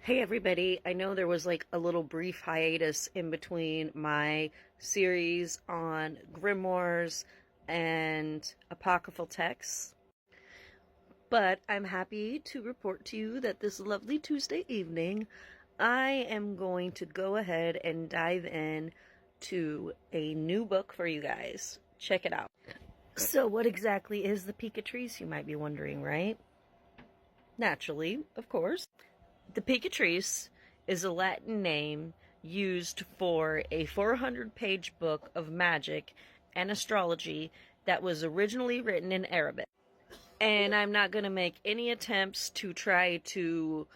Hey everybody, I know there was like a little brief hiatus in between my series on grimoires and apocryphal texts, but I'm happy to report to you that this lovely Tuesday evening I am going to go ahead and dive in to a new book for you guys. Check it out. So what exactly is the Picatrice, you might be wondering, right? Naturally, of course. The Picatrice is a Latin name used for a 400-page book of magic and astrology that was originally written in Arabic. And I'm not going to make any attempts to try to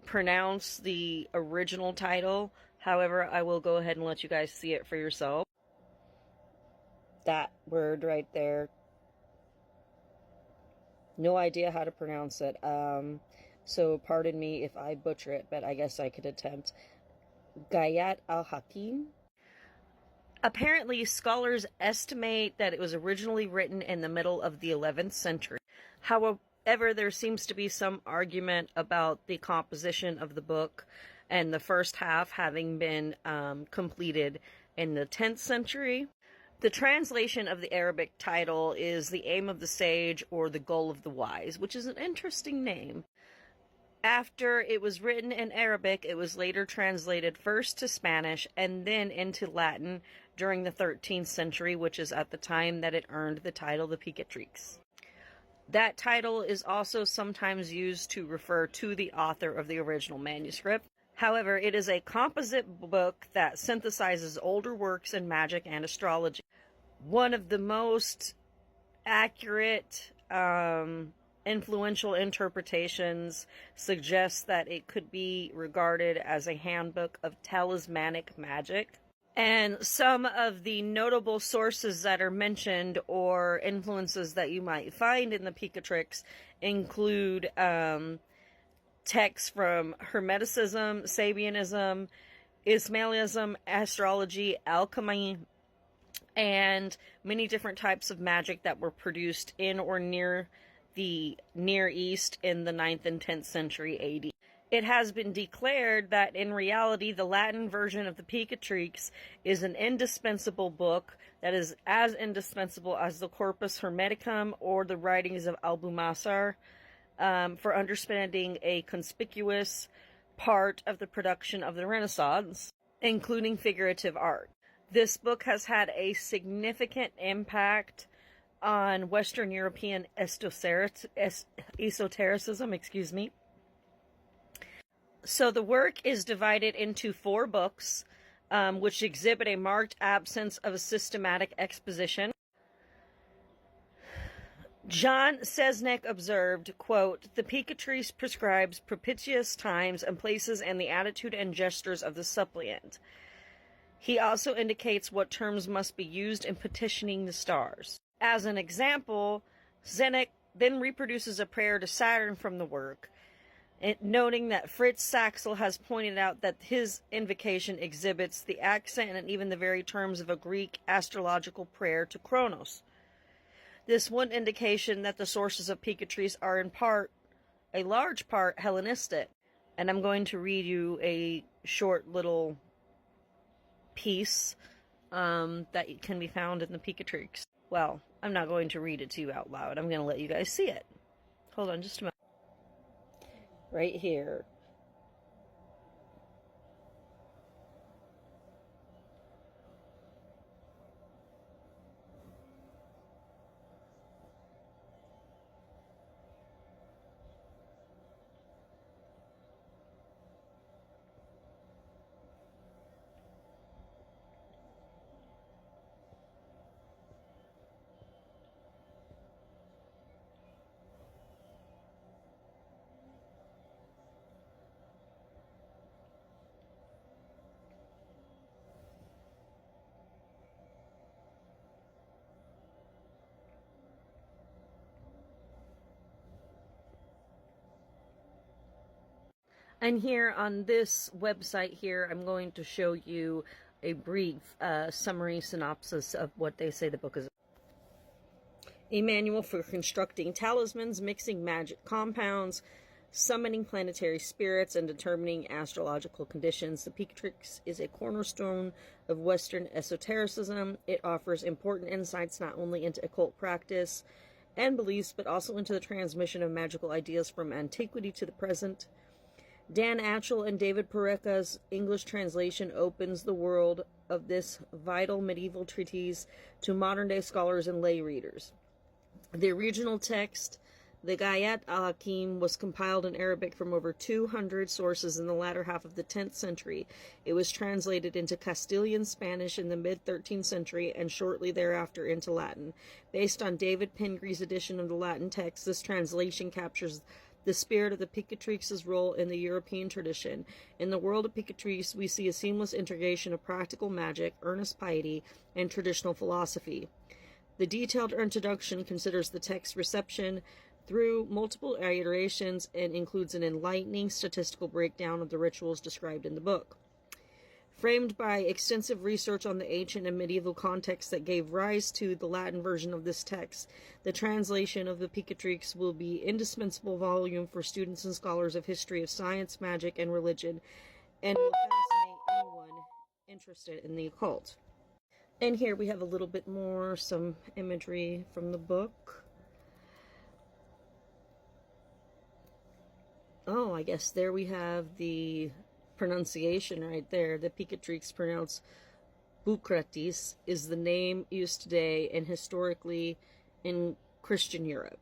pronounce the original title. However, I will go ahead and let you guys see it for yourself. That word right there. No idea how to pronounce it. So pardon me if I butcher it, but I guess I could attempt. Gayat al-Hakim. Apparently, scholars estimate that it was originally written in the middle of the 11th century. However, there seems to be some argument about the composition of the book and the first half having been completed in the 10th century. The translation of the Arabic title is The Aim of the Sage or The Goal of the Wise, which is an interesting name. After it was written in Arabic, it was later translated first to Spanish and then into Latin during the 13th century, which is at the time that it earned the title The Picatrix. That title is also sometimes used to refer to the author of the original manuscript. However, it is a composite book that synthesizes older works in magic and astrology. One of the most accurate, influential interpretations suggests that it could be regarded as a handbook of talismanic magic. And some of the notable sources that are mentioned or influences that you might find in the Picatrix include texts from Hermeticism, Sabianism, Ismailism, astrology, alchemy, and many different types of magic that were produced in or near the Near East in the 9th and 10th century AD. It has been declared that in reality the Latin version of the Picatrix is an indispensable book that is as indispensable as the Corpus Hermeticum or the writings of Albumasar for understanding a conspicuous part of the production of the Renaissance, including figurative art. This book has had a significant impact on Western European esotericism, So the work is divided into 4 books, which exhibit a marked absence of a systematic exposition. John Sesnek observed, quote, "The Picatrice prescribes propitious times and places and the attitude and gestures of the suppliant. He also indicates what terms must be used in petitioning the stars." As an example, Sesnek then reproduces a prayer to Saturn from the work, noting that Fritz Saxel has pointed out that his invocation exhibits the accent and even the very terms of a Greek astrological prayer to Kronos. This one indication that the sources of Picatrice are in part, a large part, Hellenistic. And I'm going to read you a short little piece that can be found in the Picatrix. Well, I'm not going to read it to you out loud. I'm going to let you guys see it. Hold on just a moment. Right here. And here on this website here, I'm going to show you a brief summary synopsis of what they say the book is. A manual for constructing talismans, mixing magic compounds, summoning planetary spirits and determining astrological conditions. The Picatrix is a cornerstone of Western esotericism. It offers important insights not only into occult practice and beliefs, but also into the transmission of magical ideas from antiquity to the present. Dan Atchell and David Parecha's English translation opens the world of this vital medieval treatise to modern-day scholars and lay readers. The original text, the Gayat al-Hakim, was compiled in Arabic from over 200 sources in the latter half of the 10th century. It was translated into Castilian Spanish in the mid-13th century and shortly thereafter into Latin. Based on David Pingree's edition of the Latin text, this translation captures the spirit of the Picatrix's role in the European tradition. In the world of Picatrix, we see a seamless integration of practical magic, earnest piety, and traditional philosophy. The detailed introduction considers the text's reception through multiple iterations and includes an enlightening statistical breakdown of the rituals described in the book. Framed by extensive research on the ancient and medieval context that gave rise to the Latin version of this text, the translation of the Picatrix will be an indispensable volume for students and scholars of history of science, magic, and religion, and will fascinate anyone interested in the occult. And here we have a little bit more, some imagery from the book. Oh, I guess there we have the pronunciation right there. The Picatrix, pronounced Bucratis, is the name used today and historically in Christian Europe.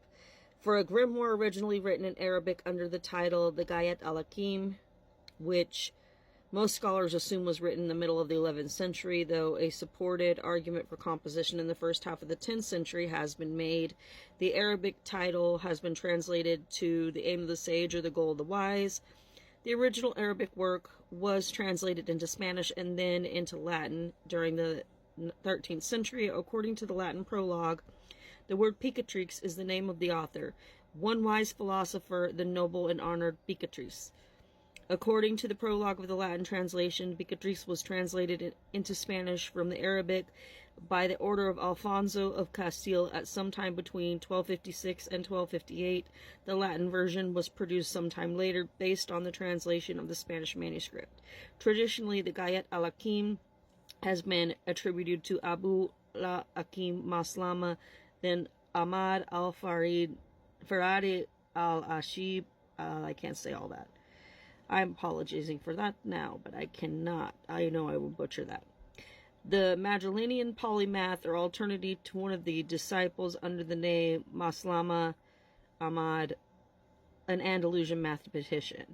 For a grimoire originally written in Arabic under the title the Gayat al-Hakim, which most scholars assume was written in the middle of the 11th century, though a supported argument for composition in the first half of the 10th century has been made. The Arabic title has been translated to The Aim of the Sage or The Goal of the Wise. The original Arabic work was translated into Spanish and then into Latin during the 13th century. According to the Latin prologue, the word Picatrix is the name of the author, one wise philosopher, the noble and honored Picatrix. According to the prologue of the Latin translation, Picatrix was translated into Spanish from the Arabic by the order of Alfonso of Castile at some time between 1256 and 1258. The Latin version was produced sometime later based on the translation of the Spanish manuscript. Traditionally, the Gayat al-Hakim has been attributed to Abu al-Hakim Maslama, then Ahmad al-Faradi al-Ashib. I can't say all that. I'm apologizing for that now, but I cannot. I know I will butcher that. The Magdalenian polymath, or alternative to one of the disciples under the name Maslama Ahmad, an Andalusian mathematician.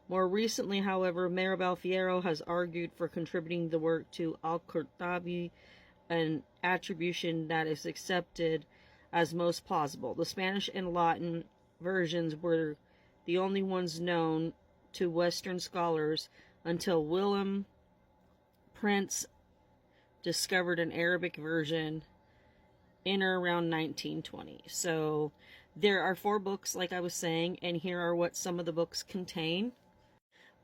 More recently, however, Maribel Fierro has argued for contributing the work to Al-Qurtubi, an attribution that is accepted as most plausible. The Spanish and Latin versions were the only ones known to Western scholars until Willem Prince discovered an Arabic version in or around 1920. So there are 4 books, like I was saying, and here are what some of the books contain.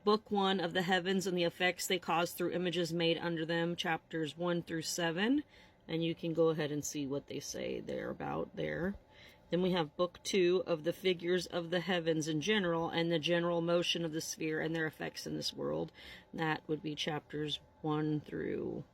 Book 1 of the Heavens and the Effects They Cause Through Images Made Under Them, chapters 1 through 7, and you can go ahead and see what they say there about there. Then we have Book 2 of the Figures of the Heavens in general and the general motion of the sphere and their effects in this world. That would be chapters 1 through,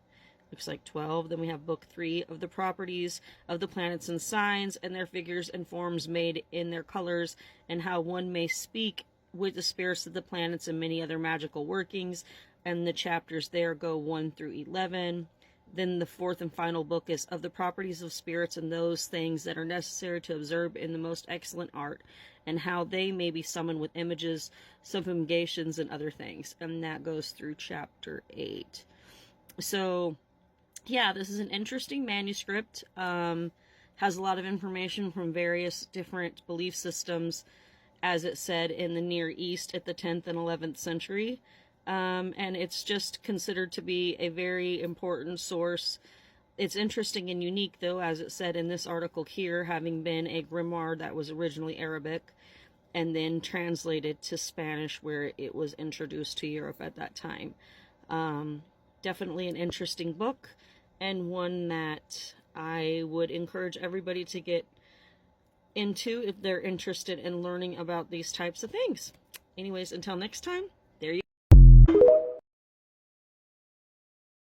looks like 12. Then we have Book 3 of the Properties of the Planets and Signs and their figures and forms made in their colors and how one may speak with the spirits of the planets and many other magical workings. And the chapters there go 1 through 11. Then the 4th and final book is of the properties of spirits and those things that are necessary to observe in the most excellent art, and how they may be summoned with images, subjugations, and other things. And that goes through chapter 8. So, yeah, this is an interesting manuscript. Has a lot of information from various different belief systems, as it said, in the Near East at the 10th and 11th century. And it's just considered to be a very important source. It's interesting and unique, though, as it said in this article here, having been a grimoire that was originally Arabic and then translated to Spanish, where it was introduced to Europe at that time. Definitely an interesting book, and one that I would encourage everybody to get into if they're interested in learning about these types of things. Anyways, until next time,